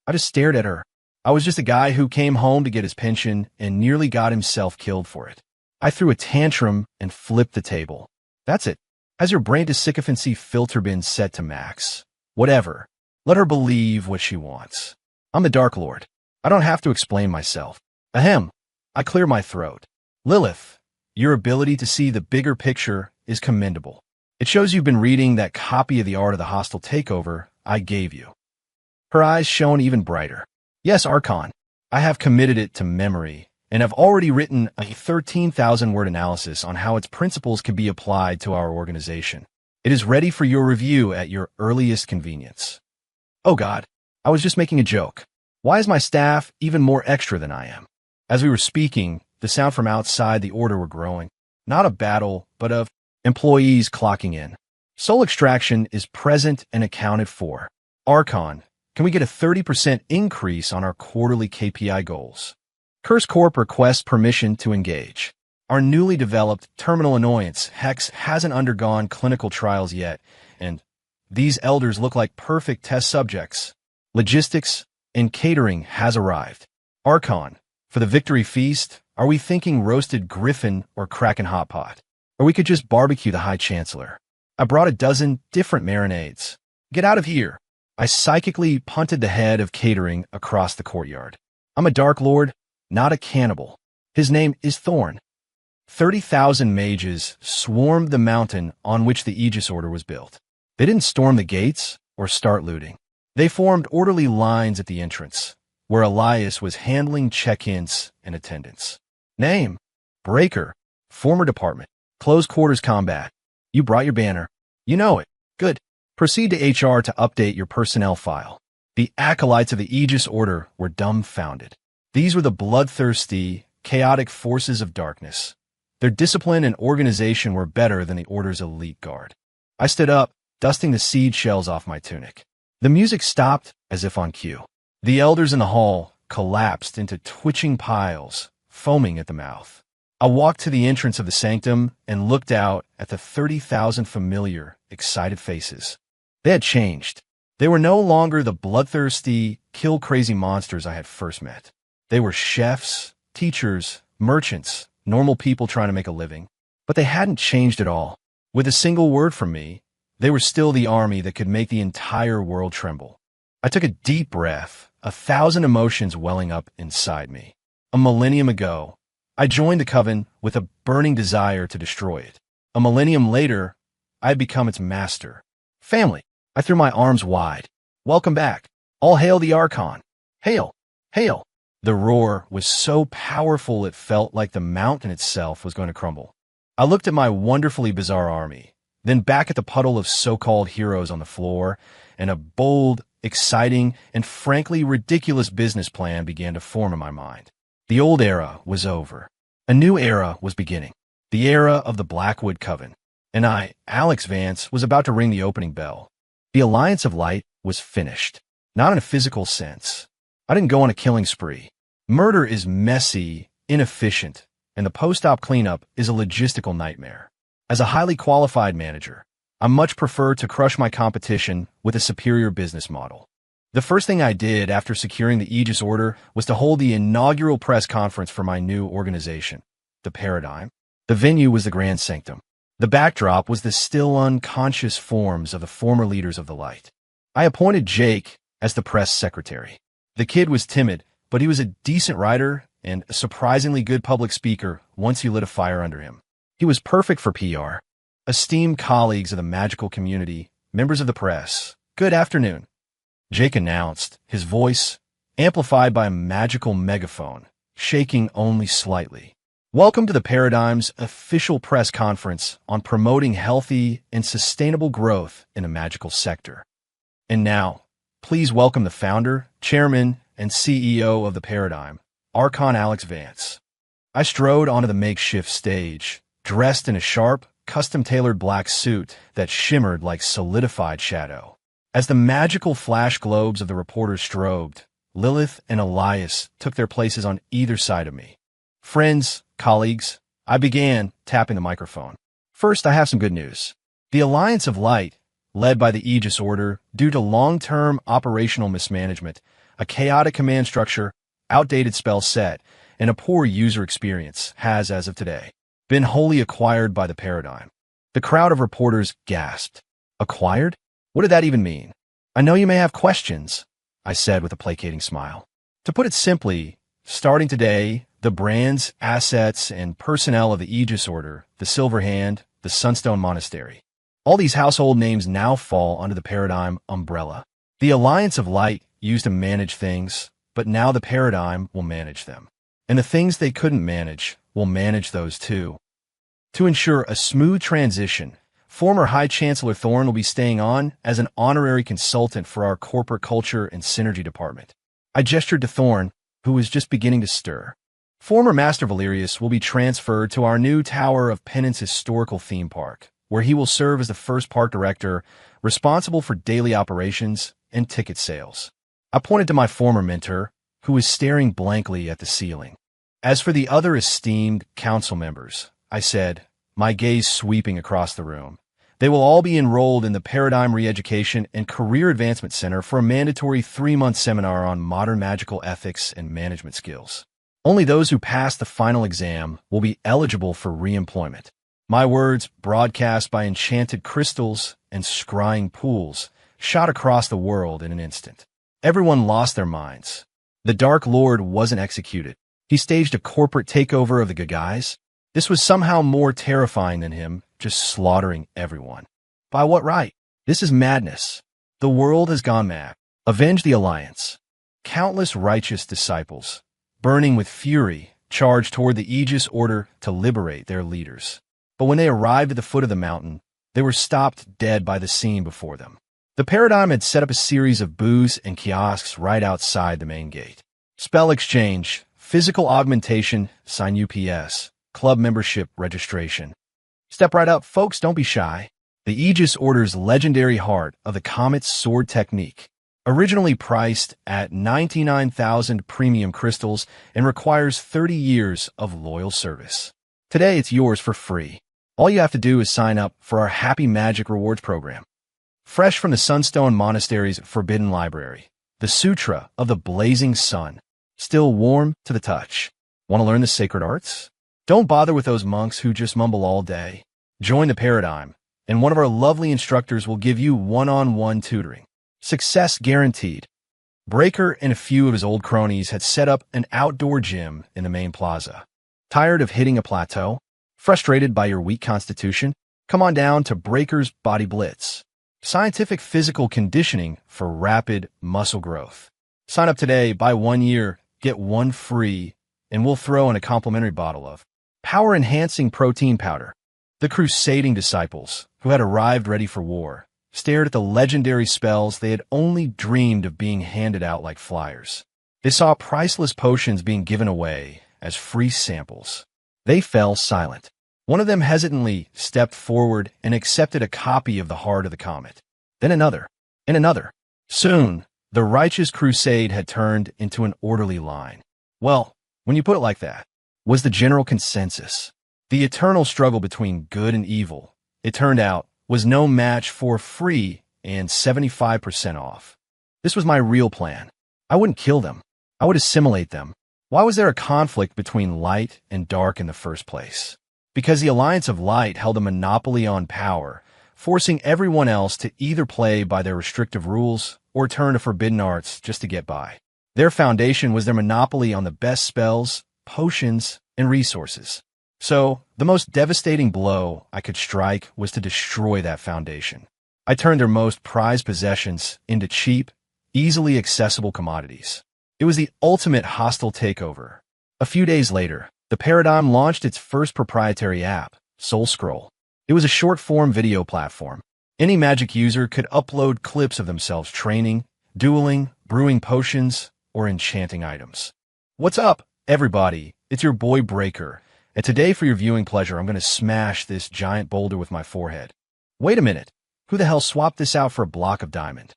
I just stared at her, I was just a guy who came home to get his pension and nearly got himself killed for it. I threw a tantrum and flipped the table. That's it. Has your brain to sycophancy filter been set to max? Whatever. Let her believe what she wants. I'm the Dark Lord. I don't have to explain myself. Ahem. I clear my throat. Lilith, your ability to see the bigger picture is commendable. It shows you've been reading that copy of The Art of the Hostile Takeover I gave you. Her eyes shone even brighter. Yes, Archon. I have committed it to memory, and have already written a 13,000-word analysis on how its principles can be applied to our organization. It is ready for your review at your earliest convenience. Oh God, I was just making a joke. Why is my staff even more extra than I am? As we were speaking, the sound from outside the order were growing. Not a battle, but of employees clocking in. Soul extraction is present and accounted for. Archon, can we get a 30% increase on our quarterly KPI goals? Curse Corp requests permission to engage. Our newly developed terminal annoyance, Hex, hasn't undergone clinical trials yet, and these elders look like perfect test subjects. Logistics and catering has arrived. Archon, for the victory feast, are we thinking roasted griffin or Kraken hot pot? Or we could just barbecue the High Chancellor. I brought a dozen different marinades. Get out of here. I psychically punted the head of catering across the courtyard. I'm a Dark Lord, not a cannibal. His name is Thorn. 30,000 mages swarmed the mountain on which the Aegis Order was built. They didn't storm the gates or start looting. They formed orderly lines at the entrance, where Elias was handling check-ins and attendance. Name: Breaker. Former department. Close quarters combat. You brought your banner. You know it. Good. Proceed to HR to update your personnel file. The acolytes of the Aegis Order were dumbfounded. These were the bloodthirsty, chaotic forces of darkness. Their discipline and organization were better than the Order's elite guard. I stood up, dusting the seed shells off my tunic. The music stopped as if on cue. The elders in the hall collapsed into twitching piles, foaming at the mouth. I walked to the entrance of the sanctum and looked out at the 30,000 familiar, excited faces. They had changed. They were no longer the bloodthirsty, kill-crazy monsters I had first met. They were chefs, teachers, merchants, normal people trying to make a living. But they hadn't changed at all. With a single word from me, they were still the army that could make the entire world tremble. I took a deep breath, 1,000 emotions welling up inside me. A millennium ago, I joined the Coven with a burning desire to destroy it. A millennium later, I had become its master. Family. I threw my arms wide. Welcome back. All hail the Archon. Hail. Hail. The roar was so powerful it felt like the mountain itself was going to crumble. I looked at my wonderfully bizarre army, then back at the puddle of so-called heroes on the floor, and a bold, exciting, and frankly ridiculous business plan began to form in my mind. The old era was over. A new era was beginning. The era of the Blackwood Coven. And I, Alex Vance, was about to ring the opening bell. The Alliance of Light was finished. Not in a physical sense. I didn't go on a killing spree. Murder is messy, inefficient, and the post-op cleanup is a logistical nightmare. As a highly qualified manager, I much prefer to crush my competition with a superior business model. The first thing I did after securing the Aegis Order was to hold the inaugural press conference for my new organization, the Paradigm. The venue was the Grand Sanctum. The backdrop was the still unconscious forms of the former leaders of the Light. I appointed Jake as the press secretary. The kid was timid, but he was a decent writer and a surprisingly good public speaker once you lit a fire under him. He was perfect for PR. Esteemed colleagues of the magical community, members of the press, good afternoon. Jake announced, his voice amplified by a magical megaphone, shaking only slightly. Welcome to the Paradigm's official press conference on promoting healthy and sustainable growth in a magical sector. And now, please welcome the founder, chairman, and CEO of the Paradigm, Archon Alex Vance. I strode onto the makeshift stage, dressed in a sharp, custom-tailored black suit that shimmered like solidified shadow. As the magical flash globes of the reporters strobed, Lilith and Elias took their places on either side of me. Friends, colleagues, I began, tapping the microphone. First, I have some good news. The Alliance of Light, led by the Aegis Order, due to long-term operational mismanagement, A chaotic command structure, outdated spell set, and a poor user experience has, as of today, been wholly acquired by the paradigm. The crowd of reporters gasped. Acquired? What did that even mean? I know you may have questions, I said with a placating smile. To put it simply, starting today, the brands, assets, and personnel of the Aegis Order, the Silver Hand, the Sunstone Monastery, all these household names now fall under the paradigm umbrella. The Alliance of Light used to manage things, but now the paradigm will manage them. And the things they couldn't manage will manage those too. To ensure a smooth transition, former High Chancellor Thorne will be staying on as an honorary consultant for our corporate culture and synergy department. I gestured to Thorne, who was just beginning to stir. Former Master Valerius will be transferred to our new Tower of Penance historical theme park, where he will serve as the first park director, responsible for daily operations and ticket sales. I pointed to my former mentor, who was staring blankly at the ceiling. As for the other esteemed council members, I said, my gaze sweeping across the room, they will all be enrolled in the Paradigm Re-Education and Career Advancement Center for a mandatory 3-month seminar on modern magical ethics and management skills. Only those who pass the final exam will be eligible for re-employment. My words, broadcast by enchanted crystals and scrying pools, shot across the world in an instant. Everyone lost their minds. The Dark Lord wasn't executed. He staged a corporate takeover of the good guys. This was somehow more terrifying than him just slaughtering everyone. By what right? This is madness. The world has gone mad. Avenge the Alliance. Countless righteous disciples, burning with fury, charged toward the Aegis Order to liberate their leaders. But when they arrived at the foot of the mountain, they were stopped dead by the scene before them. The paradigm had set up a series of booths and kiosks right outside the main gate. Spell exchange, physical augmentation, sign UPS, club membership registration. Step right up, folks, don't be shy. The Aegis Order's legendary heart of the Comet's Sword technique, originally priced at 99,000 premium crystals and requires 30 years of loyal service. Today it's yours for free. All you have to do is sign up for our Happy Magic Rewards program. Fresh from the Sunstone Monastery's Forbidden Library, the Sutra of the Blazing Sun, still warm to the touch. Want to learn the sacred arts? Don't bother with those monks who just mumble all day. Join the paradigm, and one of our lovely instructors will give you one-on-one tutoring. Success guaranteed. Breaker and a few of his old cronies had set up an outdoor gym in the main plaza. Tired of hitting a plateau? Frustrated by your weak constitution? Come on down to Breaker's Body Blitz. Scientific physical conditioning for rapid muscle growth. Sign up today, buy 1 year, get 1 free, and we'll throw in a complimentary bottle of power-enhancing protein powder. The crusading disciples, who had arrived ready for war, stared at the legendary spells they had only dreamed of being handed out like flyers. They saw priceless potions being given away as free samples. They fell silent. One of them hesitantly stepped forward and accepted a copy of the Heart of the Comet. Then another, and another. Soon, the righteous crusade had turned into an orderly line. Well, when you put it like that, was the general consensus. The eternal struggle between good and evil, it turned out, was no match for free and 75% off. This was my real plan. I wouldn't kill them. I would assimilate them. Why was there a conflict between light and dark in the first place? Because the Alliance of Light held a monopoly on power, forcing everyone else to either play by their restrictive rules or turn to forbidden arts just to get by. Their foundation was their monopoly on the best spells, potions, and resources. So, the most devastating blow I could strike was to destroy that foundation. I turned their most prized possessions into cheap, easily accessible commodities. It was the ultimate hostile takeover. A few days later, the Paradigm launched its first proprietary app, Soul Scroll. It was a short-form video platform. Any magic user could upload clips of themselves training, dueling, brewing potions, or enchanting items. What's up, everybody? It's your boy Breaker. And today, for your viewing pleasure, I'm going to smash this giant boulder with my forehead. Wait a minute. Who the hell swapped this out for a block of diamond?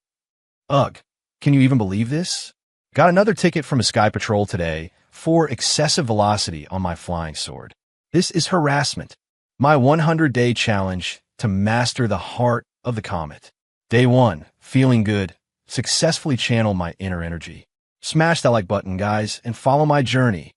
Ugh. Can you even believe this? Got another ticket from a Sky Patrol today for excessive velocity on my flying sword. This is harassment. My 100-day challenge to master the heart of the comet. Day 1, feeling good, successfully channel my inner energy. Smash that like button, guys, and follow my journey.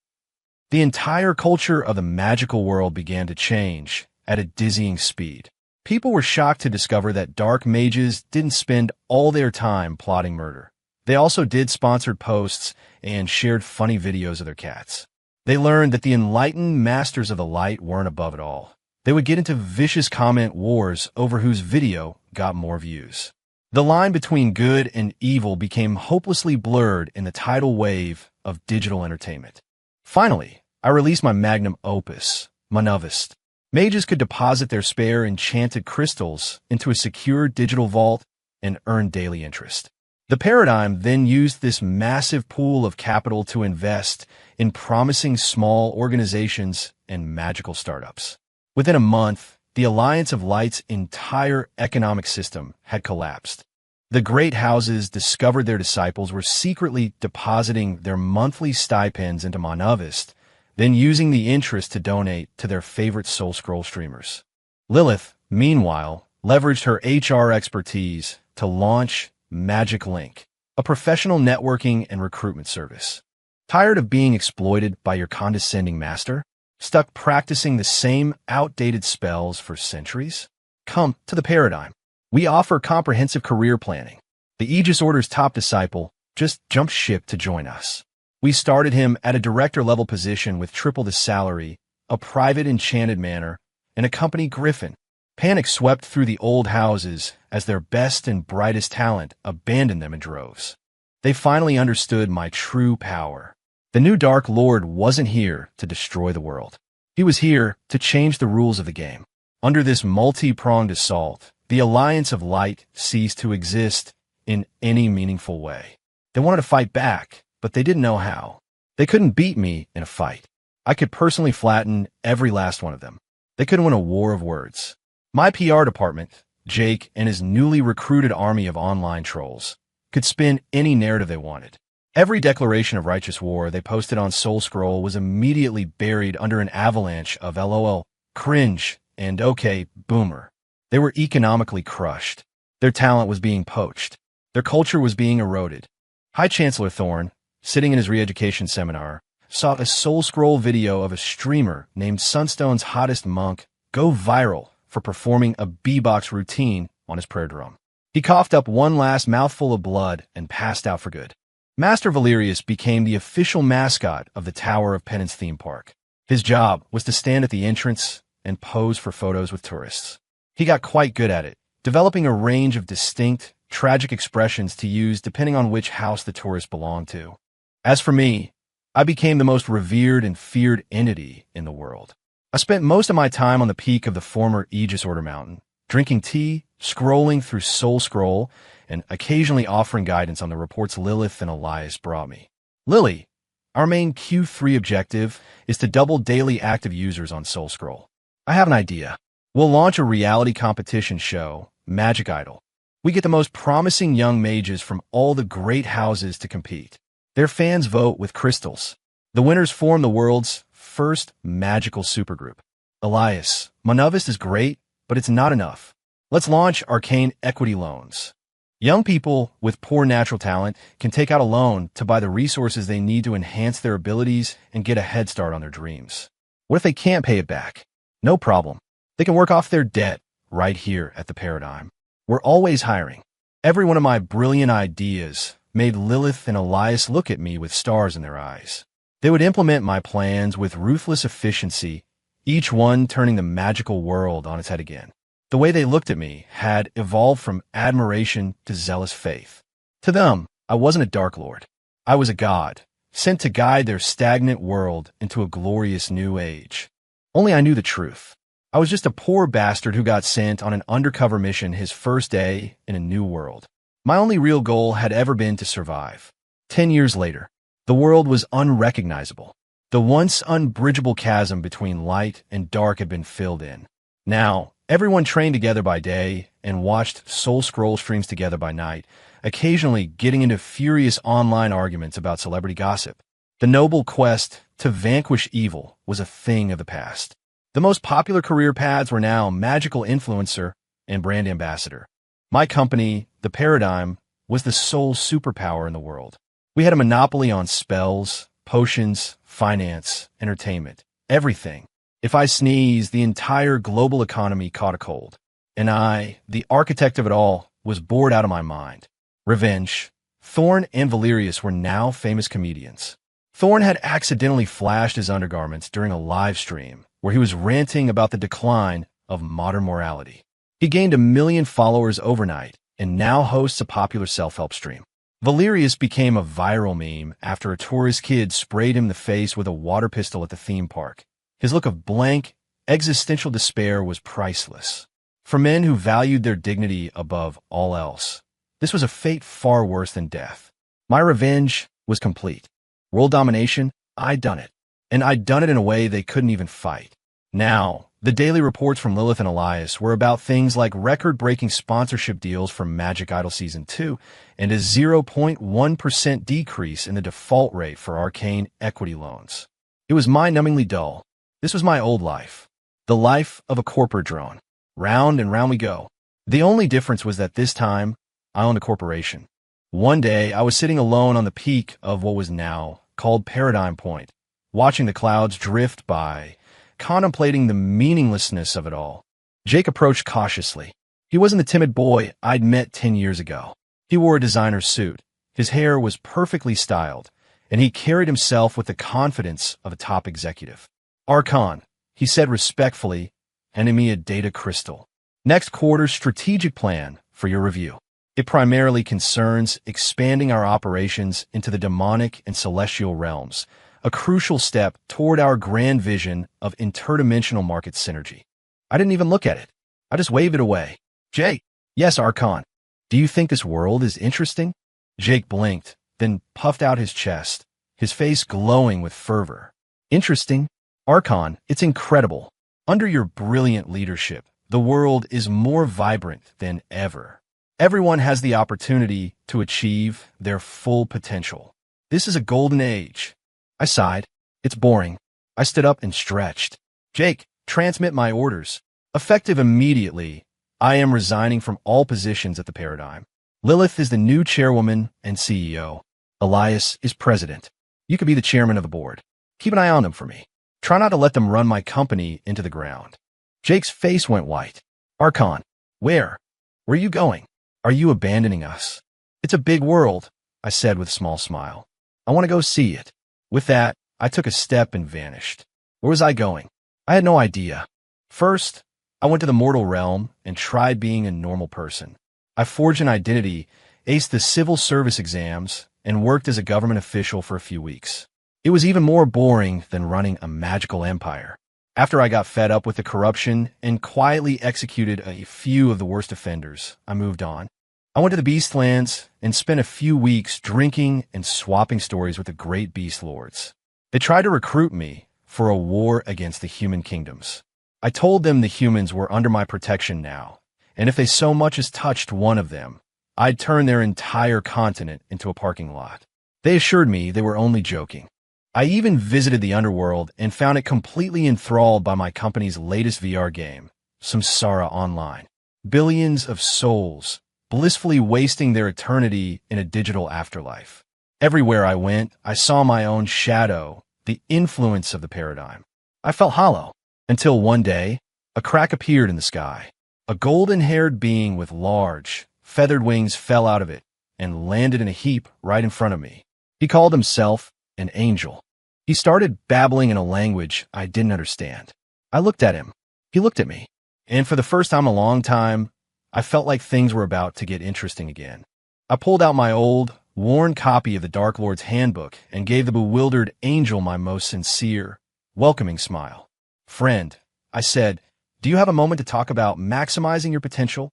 The entire culture of the magical world began to change at a dizzying speed. People were shocked to discover that dark mages didn't spend all their time plotting murder. They also did sponsored posts and shared funny videos of their cats. They learned that the enlightened masters of the light weren't above it all. They would get into vicious comment wars over whose video got more views. The line between good and evil became hopelessly blurred in the tidal wave of digital entertainment. Finally, I released my magnum opus, Manovist. Mages could deposit their spare enchanted crystals into a secure digital vault and earn daily interest. The paradigm then used this massive pool of capital to invest in promising small organizations and magical startups. Within a month, the Alliance of Light's entire economic system had collapsed. The great houses discovered their disciples were secretly depositing their monthly stipends into Manovist, then using the interest to donate to their favorite Soul Scroll streamers. Lilith, meanwhile, leveraged her HR expertise to launch Magic Link, a professional networking and recruitment service. Tired of being exploited by your condescending master? Stuck practicing the same outdated spells for centuries? Come to the paradigm. We offer comprehensive career planning. The Aegis Order's top disciple just jumped ship to join us. We started him at a director-level position with triple the salary, a private enchanted manor, and a company griffin. Panic swept through the old houses as their best and brightest talent abandoned them in droves. They finally understood my true power. The new Dark Lord wasn't here to destroy the world. He was here to change the rules of the game. Under this multi-pronged assault, the Alliance of Light ceased to exist in any meaningful way. They wanted to fight back, but they didn't know how. They couldn't beat me in a fight. I could personally flatten every last one of them. They couldn't win a war of words. My PR department, Jake and his newly recruited army of online trolls, could spin any narrative they wanted. Every declaration of righteous war they posted on Soul Scroll was immediately buried under an avalanche of LOL, cringe, and okay, boomer. They were economically crushed. Their talent was being poached. Their culture was being eroded. High Chancellor Thorne, sitting in his re-education seminar, saw a Soul Scroll video of a streamer named Sunstone's hottest monk go viral for performing a beatbox routine on his prayer drum. He coughed up one last mouthful of blood and passed out for good. Master Valerius became the official mascot of the Tower of Penance theme park. His job was to stand at the entrance and pose for photos with tourists. He got quite good at it, developing a range of distinct, tragic expressions to use depending on which house the tourist belonged to. As for me, I became the most revered and feared entity in the world. I spent most of my time on the peak of the former Aegis Order mountain, drinking tea, scrolling through Soul Scroll, and occasionally offering guidance on the reports Lilith and Elias brought me. Lily, our main Q3 objective is to double daily active users on Soul Scroll. I have an idea. We'll launch a reality competition show, Magic Idol. We get the most promising young mages from all the great houses to compete. Their fans vote with crystals. The winners form the world's first magical supergroup. Elias, Manovist is great, but it's not enough. Let's launch arcane equity loans. Young people with poor natural talent can take out a loan to buy the resources they need to enhance their abilities and get a head start on their dreams. What if they can't pay it back? No problem. They can work off their debt right here at the Paradigm. We're always hiring. Every one of my brilliant ideas made Lilith and Elias look at me with stars in their eyes. They would implement my plans with ruthless efficiency, each one turning the magical world on its head again. The way they looked at me had evolved from admiration to zealous faith. To them, I wasn't a Dark Lord. I was a god, sent to guide their stagnant world into a glorious new age. Only I knew the truth. I was just a poor bastard who got sent on an undercover mission his first day in a new world. My only real goal had ever been to survive. 10 years later, the world was unrecognizable. The once unbridgeable chasm between light and dark had been filled in. Now, everyone trained together by day and watched Soul Scroll streams together by night, occasionally getting into furious online arguments about celebrity gossip. The noble quest to vanquish evil was a thing of the past. The most popular career paths were now magical influencer and brand ambassador. My company, The Paradigm, was the sole superpower in the world. We had a monopoly on spells, potions, finance, entertainment, everything. If I sneezed, the entire global economy caught a cold. And I, the architect of it all, was bored out of my mind. Revenge. Thorn and Valerius were now famous comedians. Thorn had accidentally flashed his undergarments during a live stream where he was ranting about the decline of modern morality. He gained 1 million followers overnight and now hosts a popular self-help stream. Valerius became a viral meme after a tourist kid sprayed him in the face with a water pistol at the theme park. His look of blank, existential despair was priceless. For men who valued their dignity above all else, this was a fate far worse than death. My revenge was complete. World domination, I'd done it. And I'd done it in a way they couldn't even fight. Now, the daily reports from Lilith and Elias were about things like record-breaking sponsorship deals for Magic Idol Season 2 and a 0.1% decrease in the default rate for arcane equity loans. It was mind-numbingly dull. This was my old life. The life of a corporate drone. Round and round we go. The only difference was that this time, I owned a corporation. One day, I was sitting alone on the peak of what was now called Paradigm Point, watching the clouds drift by, contemplating the meaninglessness of it all. Jake approached cautiously. He wasn't the timid boy I'd met 10 years ago. He wore a designer suit. His hair was perfectly styled, and he carried himself with the confidence of a top executive. Archon, he said respectfully, handing me a data crystal. Next quarter's strategic plan for your review. It primarily concerns expanding our operations into the demonic and celestial realms, a crucial step toward our grand vision of interdimensional market synergy. I didn't even look at it. I just waved it away. Jake. Yes, Archon. Do you think this world is interesting? Jake blinked, then puffed out his chest, his face glowing with fervor. Interesting? Archon, it's incredible. Under your brilliant leadership, the world is more vibrant than ever. Everyone has the opportunity to achieve their full potential. This is a golden age. I sighed. It's boring. I stood up and stretched. Jake, transmit my orders. Effective immediately, I am resigning from all positions at the Paradigm. Lilith is the new chairwoman and CEO. Elias is president. You could be the chairman of the board. Keep an eye on them for me. Try not to let them run my company into the ground. Jake's face went white. Archon, where? Where are you going? Are you abandoning us? It's a big world, I said with a small smile. I want to go see it. With that, I took a step and vanished. Where was I going? I had no idea. First, I went to the mortal realm and tried being a normal person. I forged an identity, aced the civil service exams, and worked as a government official for a few weeks. It was even more boring than running a magical empire. After I got fed up with the corruption and quietly executed a few of the worst offenders, I moved on. I went to the Beastlands and spent a few weeks drinking and swapping stories with the great beast lords. They tried to recruit me for a war against the human kingdoms. I told them the humans were under my protection now, and if they so much as touched one of them, I'd turn their entire continent into a parking lot. They assured me they were only joking. I even visited the underworld and found it completely enthralled by my company's latest VR game, Samsara Online. Billions of souls, blissfully wasting their eternity in a digital afterlife. Everywhere I went, I saw my own shadow, the influence of the Paradigm. I felt hollow, until one day, a crack appeared in the sky. A golden-haired being with large, feathered wings fell out of it and landed in a heap right in front of me. He called himself an angel. He started babbling in a language I didn't understand. I looked at him. He looked at me. And for the first time in a long time, I felt like things were about to get interesting again. I pulled out my old, worn copy of the Dark Lord's Handbook and gave the bewildered angel my most sincere, welcoming smile. Friend, I said, do you have a moment to talk about maximizing your potential?